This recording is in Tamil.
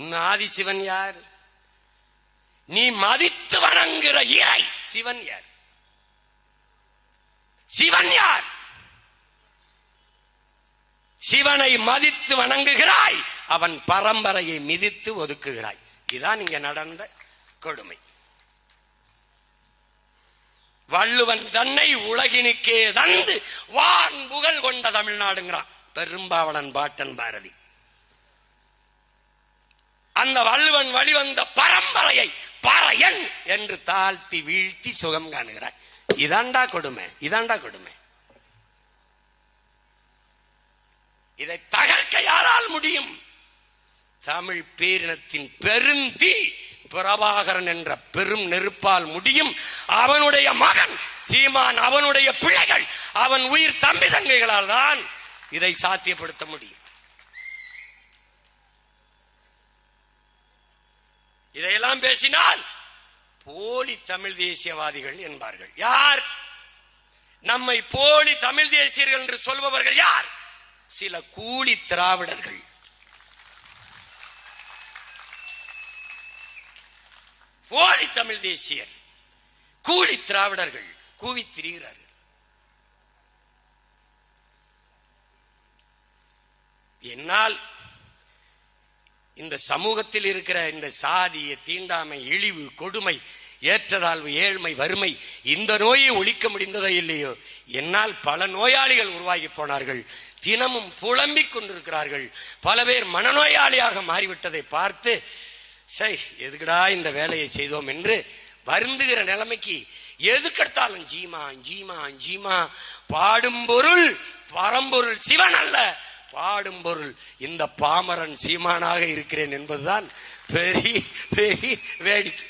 உன் ஆதி சிவன் யார்? நீ மதித்து வணங்குகிற இறை சிவன் யார்? சிவன் யார்? சிவனை மதித்து வணங்குகிறாய், அவன் பரம்பரையை மிதித்து ஒதுக்குகிறாய். இதுதான் இங்க நடந்த கொடுமை. வள்ளுவன் தன்னை உலகினுக்கே தந்து வான் புகழ் கொண்ட தமிழ்நாடுங்கிறான் பெரும்பாவளன் பாட்டன் பாரதி. அந்த வள்ளுவன் வழிவந்த பரம்பரையை பறையன் என்று தாழ்த்தி வீழ்த்தி சுகம் காணுகிறார். இதாண்டா கொடுமை, இதாண்டா கொடுமை. இதை தகர்க்க யாரால் முடியும்? தமிழ் பேரினத்தின் பெருந்தீ பிரபாகரன் என்ற பெரும் நெருப்பால் முடியும். அவனுடைய மகன் சீமான், அவனுடைய பிள்ளைகள், அவன் உயிர் தம்பி தங்கைகளால் தான் இதை சாத்தியப்படுத்த முடியும். இதையெல்லாம் பேசினால் போலி தமிழ் தேசியவாதிகள் என்பார்கள். யார் நம்மை போலி தமிழ் தேசியர்கள் என்று சொல்பவர்கள்? யார்? சில கூலி திராவிடர்கள். போலி தமிழ் தேசியர், கூலி திராவிடர்கள் கூவி திரிகிறார்கள். என்னால் இந்த சமூகத்தில் இருக்கிற இந்த சாதிய தீண்டாமை, இழிவு, கொடுமை, ஏற்றதாழ்வு, ஏழ்மை, வறுமை, இந்த நோயை ஒழிக்க முடிந்ததோ இல்லையோ, என்னால் பல நோயாளிகள் உருவாகி போனார்கள். தினமும் புலம்பிக் கொண்டிருக்கிறார்கள். பல பேர் மனநோயாளியாக மாறிவிட்டதை பார்த்து எதுக்குடா இந்த வேலையை செய்தோம் என்று வருந்துகிற நிலைமைக்கு எதுக்கெடுத்தாலும் ஜீமா ஜீமா ஜீமா. பாடும் பொருள் பரம்பொருள் சிவன் அல்ல, பாடும் பொருள் இந்த பாமரன் சீமானாக இருக்கிறேன் என்பதுதான் பெரிய பெரிய வேடிக்கை.